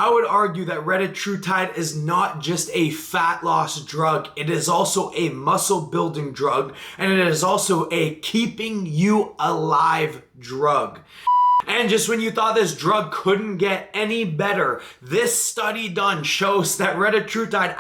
I would argue that Retatrutide is not just a fat loss drug, it is also a muscle building drug, and it is also a keeping you alive drug. And just when you thought this drug couldn't get any better, this study done shows that Retatrutide.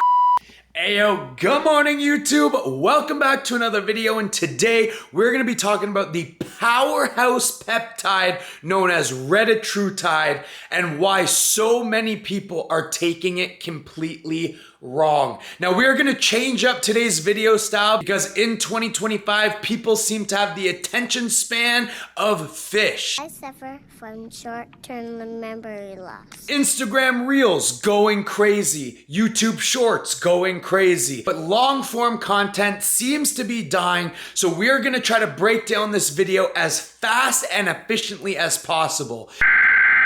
Ayo, good morning YouTube. Welcome back to another video, and today we're going to be talking about the powerhouse peptide known as Retatrutide and why so many people are taking it completely wrong. Now we're going to change up today's video style because in 2025 people seem to have the attention span of fish. I suffer from short-term memory loss. Instagram Reels going crazy, YouTube Shorts going crazy, but long form content seems to be dying, so we're going to try to break down this video as fast and efficiently as possible.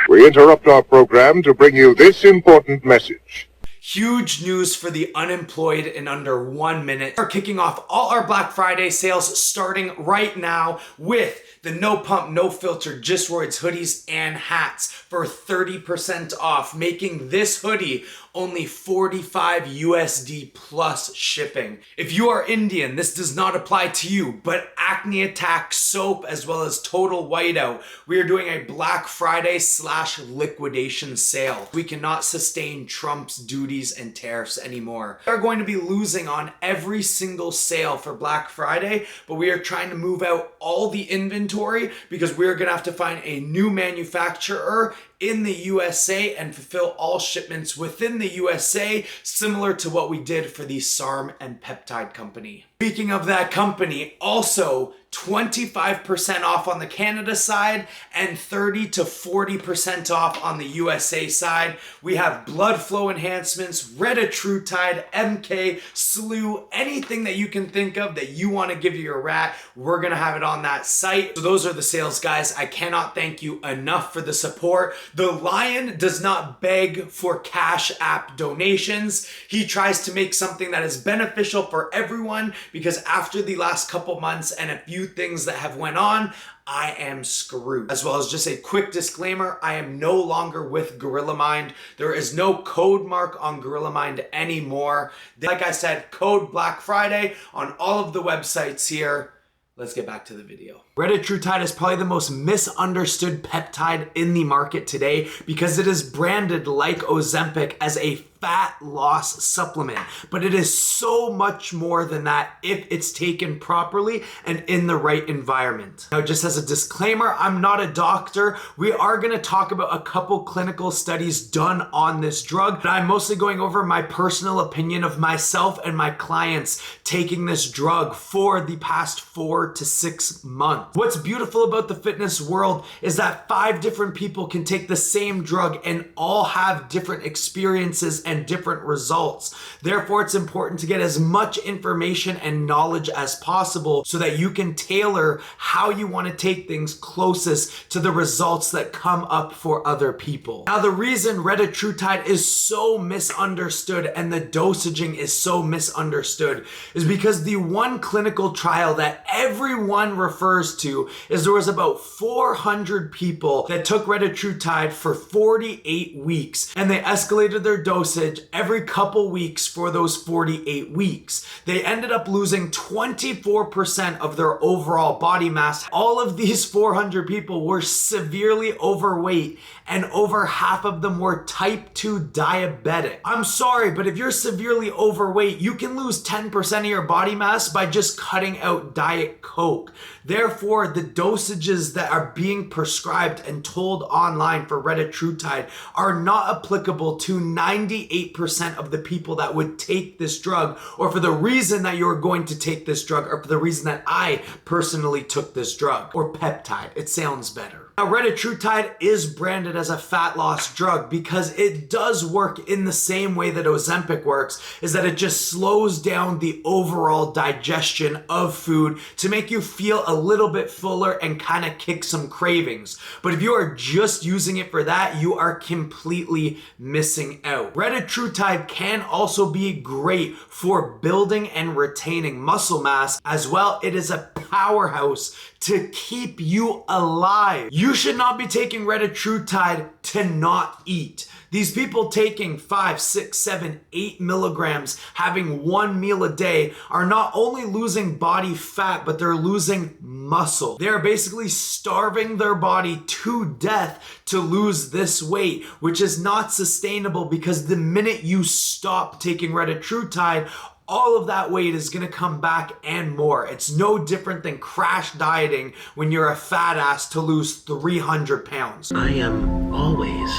We interrupt our program to bring you this important message. Huge news for the unemployed in under 1 minute. We're kicking off all our Black Friday sales starting right now with the no pump, no filter, just roids hoodies and hats for 30% off, making this hoodie only 45 USD plus shipping. If you are Indian, this does not apply to you, but Acne Attack soap as well as Total Whiteout, we are doing a Black Friday / liquidation sale. We cannot sustain Trump's duties and tariffs anymore. We are going to be losing on every single sale for Black Friday, but we are trying to move out all the inventory because we're gonna have to find a new manufacturer in the USA and fulfill all shipments within the USA, similar to what we did for the SARM and Peptide company. Speaking of that company, also 25% off on the Canada side and 30 to 40% off on the USA side. We have blood flow enhancements, Retatrutide, MK, SLU, anything that you can think of that you want to give your rat, we're going to have it on that site. So those are the sales, guys. I cannot thank you enough for the support. The Lion does not beg for Cash App donations. He tries to make something that is beneficial for everyone because after the last couple months and a few things that have went on, I am screwed. As well as just a quick disclaimer, I am no longer with Gorilla Mind. There is no code mark on Gorilla Mind anymore. Like I said, code Black Friday on all of the websites here. Let's get back to the video. Retatrutide is probably the most misunderstood peptide in the market today because it is branded like Ozempic as a fat loss supplement, but it is so much more than that if it's taken properly and in the right environment. Now, just as a disclaimer, I'm not a doctor. We are going to talk about a couple clinical studies done on this drug, but I'm mostly going over my personal opinion of myself and my clients taking this drug for the past 4 to 6 months. What's beautiful about the fitness world is that 5 different people can take the same drug and all have different experiences and different results. Therefore, it's important to get as much information and knowledge as possible so that you can tailor how you want to take things closest to the results that come up for other people. Now, the reason Retatrutide is so misunderstood and the dosaging is so misunderstood is because the one clinical trial that everyone refers to is there was about 400 people that took Retatrutide for 48 weeks and they escalated their dosage every couple weeks for those 48 weeks. They ended up losing 24% of their overall body mass. All of these 400 people were severely overweight and over half of them were type 2 diabetic. I'm sorry, but if you're severely overweight, you can lose 10% of your body mass by just cutting out Diet Coke. Therefore, the dosages that are being prescribed and told online for Retatrutide are not applicable to 98% of the people that would take this drug, or for the reason that you're going to take this drug, or for the reason that I personally took this drug, or peptide. It sounds better. Now, Retatrutide is branded as a fat loss drug because it does work in the same way that Ozempic works, is that it just slows down the overall digestion of food to make you feel a little bit fuller and kind of kick some cravings. But if you are just using it for that, you are completely missing out. Retatrutide can also be great for building and retaining muscle mass as well. It is a powerhouse to keep you alive. You should not be taking Retatrutide to not eat. These people taking 5, 6, 7, 8 milligrams, having one meal a day, are not only losing body fat, but they're losing muscle. They're basically starving their body to death to lose this weight, which is not sustainable, because the minute you stop taking Retatrutide, all of that weight is gonna come back and more. It's no different than crash dieting when you're a fat ass to lose 300 pounds. I am always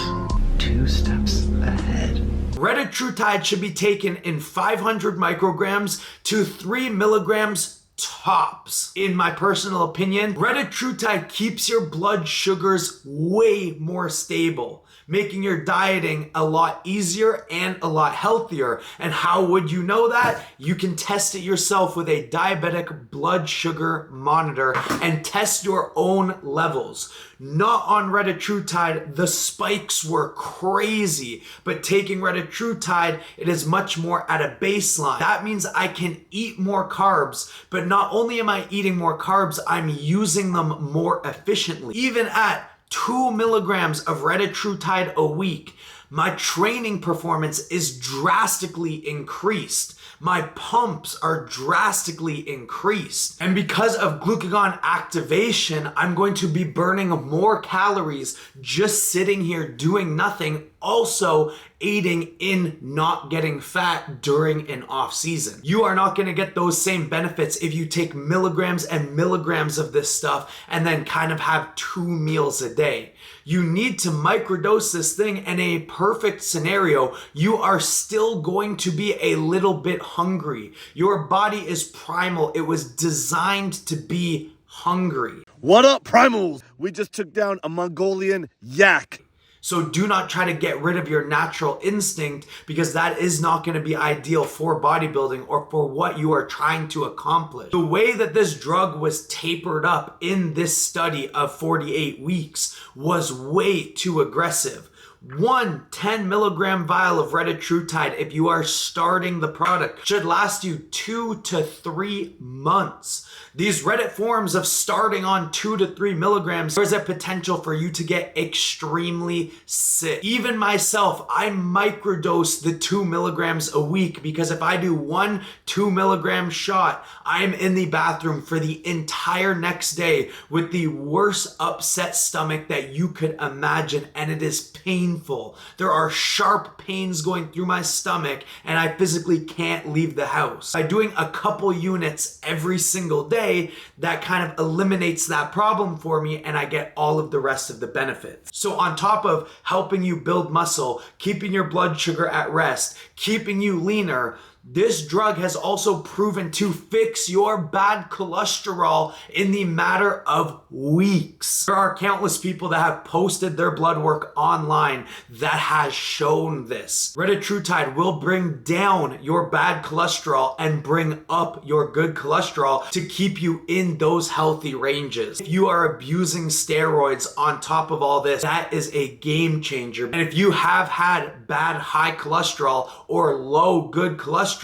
2 steps ahead. Retatrutide should be taken in 500 micrograms to 3 milligrams tops. In my personal opinion, Retatrutide keeps your blood sugars way more stable, making your dieting a lot easier and a lot healthier. And how would you know that? You can test it yourself with a diabetic blood sugar monitor and test your own levels. Not on Retatrutide, the spikes were crazy, but taking Retatrutide, it is much more at a baseline. That means I can eat more carbs, but not only am I eating more carbs, I'm using them more efficiently. Even at 2 milligrams of Retatrutide a week, my training performance is drastically increased. My pumps are drastically increased. And because of glucagon activation, I'm going to be burning more calories just sitting here doing nothing, also aiding in not getting fat during an off season. You are not going to get those same benefits if you take milligrams and milligrams of this stuff and then kind of have 2 meals a day. You need to microdose this thing. In a perfect scenario, you are still going to be a little bit hungry. Your body is primal. It was designed to be hungry. What up, primals? We just took down a Mongolian yak. So do not try to get rid of your natural instinct, because that is not going to be ideal for bodybuilding or for what you are trying to accomplish. The way that this drug was tapered up in this study of 48 weeks was way too aggressive. One 10 milligram vial of Retatrutide, if you are starting the product, should last you 2 to 3 months. These Reddit forums of starting on 2 to 3 milligrams, there's a potential for you to get extremely sick. Even myself, I microdose the 2 milligrams a week, because if I do 1 2 milligram shot, I'm in the bathroom for the entire next day with the worst upset stomach that you could imagine, and it is painful. There are sharp pains going through my stomach, and I physically can't leave the house. By doing a couple units every single day, that kind of eliminates that problem for me, and I get all of the rest of the benefits. So on top of helping you build muscle, keeping your blood sugar at rest, keeping you leaner, this drug has also proven to fix your bad cholesterol in the matter of weeks. There are countless people that have posted their blood work online that has shown this. Retatrutide will bring down your bad cholesterol and bring up your good cholesterol to keep you in those healthy ranges. If you are abusing steroids on top of all this, that is a game changer. And if you have had bad high cholesterol or low good cholesterol,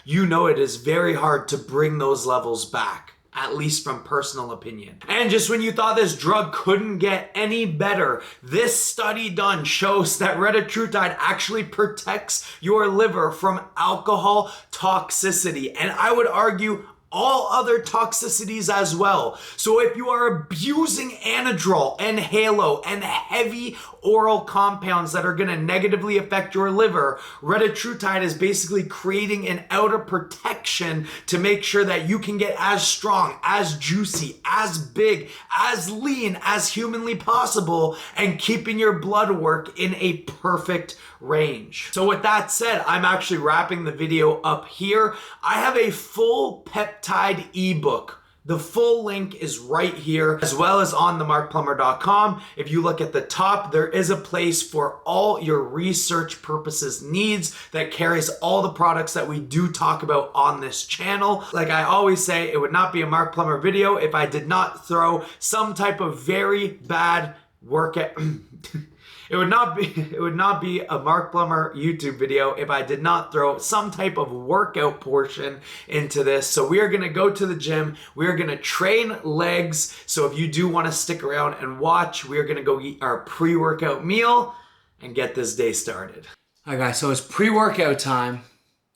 you know it is very hard to bring those levels back, at least from personal opinion. And just when you thought this drug couldn't get any better, this study done shows that Retatrutide actually protects your liver from alcohol toxicity, and I would argue all other toxicities as well. So if you are abusing Anadrol and Halo and heavy oral compounds that are gonna negatively affect your liver, Retatrutide is basically creating an outer protection to make sure that you can get as strong, as juicy, as big, as lean as humanly possible, and keeping your blood work in a perfect range. So with that said, I'm actually wrapping the video up here. I have a full peptide ebook. The full link is right here, as well as on themarkplumber.com. If you look at the top, there is a place for all your research purposes needs that carries all the products that we do talk about on this channel. Like I always say, it would not be a Mark Plumber video if I did not throw some type of very bad workout. It would not be a Mark Plumber YouTube video if I did not throw some type of workout portion into this. So we are gonna go to the gym. We are gonna train legs. So if you do wanna stick around and watch, we are gonna go eat our pre-workout meal, and get this day started. All right, guys, so it's pre-workout time,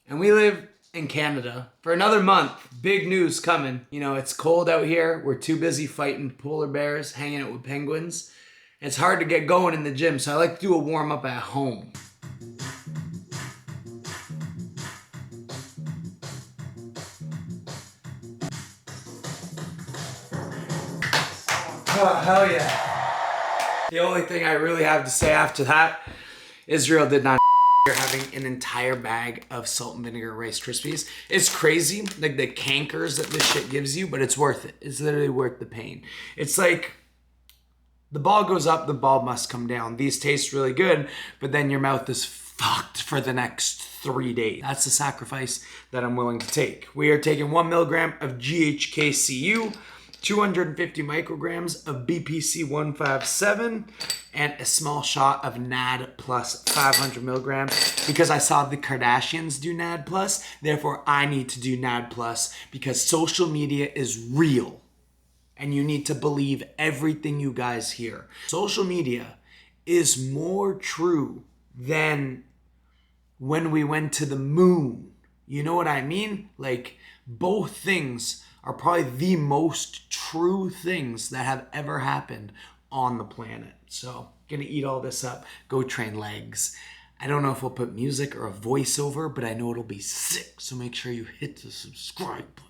and we live in Canada for another month. Big news coming. You know, it's cold out here. We're too busy fighting polar bears, hanging out with penguins. It's hard to get going in the gym, so I like to do a warm-up at home. Oh, hell yeah. The only thing I really have to say after that, Israel did not having an entire bag of salt and vinegar Rice Krispies. It's crazy, like the cankers that this shit gives you, but it's worth it. It's literally worth the pain. It's like the ball goes up, the ball must come down. These taste really good, but then your mouth is fucked for the next 3 days. That's the sacrifice that I'm willing to take. We are taking 1 milligram of GHKCU, 250 micrograms of BPC 157, and a small shot of NAD plus 500 milligrams because I saw the Kardashians do NAD plus, therefore I need to do NAD plus because social media is real and you need to believe everything you guys hear. Social media is more true than when we went to the moon. You know what I mean? Like, both things are probably the most true things that have ever happened on the planet. So, gonna eat all this up, go train legs. I don't know if we'll put music or a voiceover, but I know it'll be sick. So make sure you hit the subscribe button.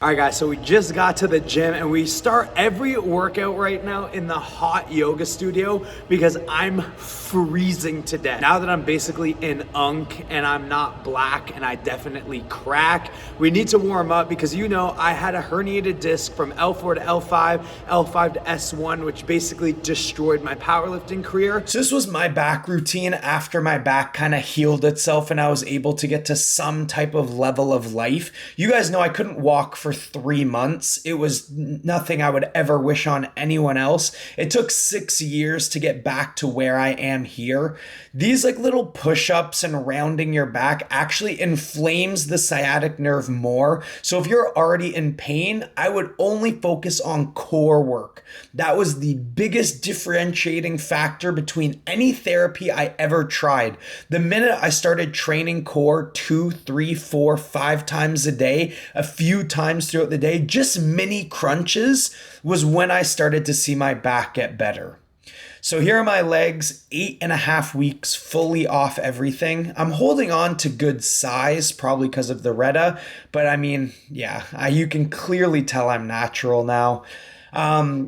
All right, guys, so we just got to the gym and we start every workout right now in the hot yoga studio because I'm freezing to death. Now that I'm basically in unk and I'm not black and I definitely crack, we need to warm up because you know I had a herniated disc from L4 to L5, L5 to S1, which basically destroyed my powerlifting career. So this was my back routine after my back kind of healed itself and I was able to get to some type of level of life. You guys know I couldn't walk for 3 months. It was nothing I would ever wish on anyone else. It took 6 years to get back to where I am here. These like little push-ups and rounding your back actually inflames the sciatic nerve more. So if you're already in pain, I would only focus on core work. That was the biggest differentiating factor between any therapy I ever tried. The minute I started training core 2, 3, 4, 5 times a day, a few times throughout the day, just mini crunches, was when I started to see my back get better. So here are my legs, 8.5 weeks, fully off everything. I'm holding on to good size, probably because of the Reta, but I mean, yeah, you can clearly tell I'm natural now.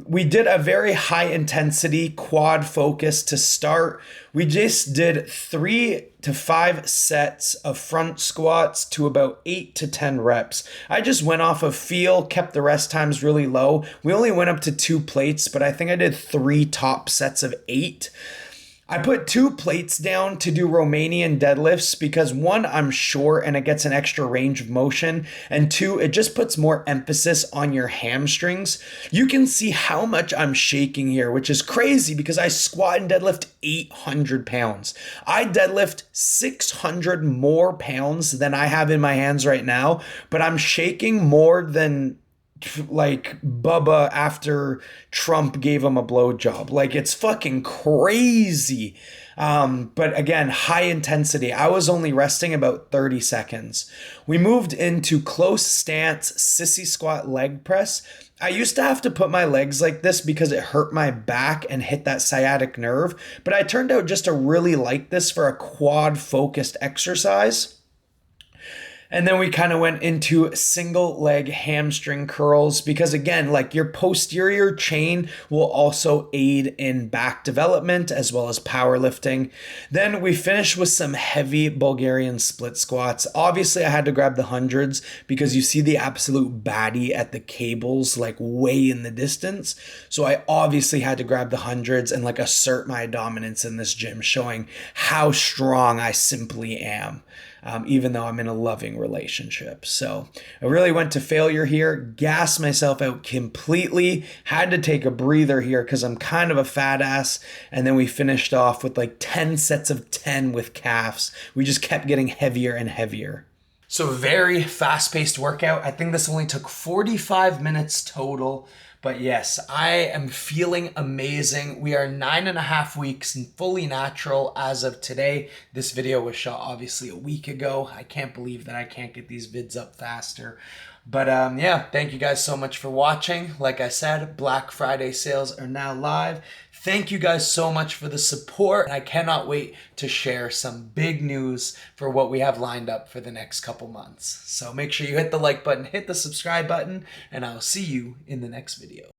We did a very high intensity quad focus to start. We just did 3 to 5 sets of front squats to about 8 to 10 reps. I just went off of feel, kept the rest times really low. We only went up to 2 plates, but I think I did 3 top sets of 8. I put 2 plates down to do Romanian deadlifts because 1, I'm short and it gets an extra range of motion, and 2, it just puts more emphasis on your hamstrings. You can see how much I'm shaking here, which is crazy because I squat and deadlift 800 pounds. I deadlift 600 more pounds than I have in my hands right now, but I'm shaking more than like Bubba after Trump gave him a blowjob. Like, it's fucking crazy. But again, high intensity. I was only resting about 30 seconds. We moved into close stance, sissy squat leg press. I used to have to put my legs like this because it hurt my back and hit that sciatic nerve, but I turned out just to really like this for a quad focused exercise. And then we kind of went into single leg hamstring curls because, again, like, your posterior chain will also aid in back development as well as powerlifting. Then we finished with some heavy Bulgarian split squats. Obviously, I had to grab the hundreds because you see the absolute baddie at the cables like way in the distance. So I obviously had to grab the hundreds and like assert my dominance in this gym, showing how strong I simply am. Even though I'm in a loving relationship. So I really went to failure here, gassed myself out completely, had to take a breather here because I'm kind of a fat ass. And then we finished off with like 10 sets of 10 with calves. We just kept getting heavier and heavier. So very fast-paced workout. I think this only took 45 minutes total, But yes, I am feeling amazing. We are 9.5 weeks and fully natural as of today. This video was shot obviously a week ago. I can't believe that I can't get these vids up faster. But yeah, thank you guys so much for watching. Like I said, Black Friday sales are now live. Thank you guys so much for the support. I cannot wait to share some big news for what we have lined up for the next couple months. So make sure you hit the like button, hit the subscribe button, and I'll see you in the next video.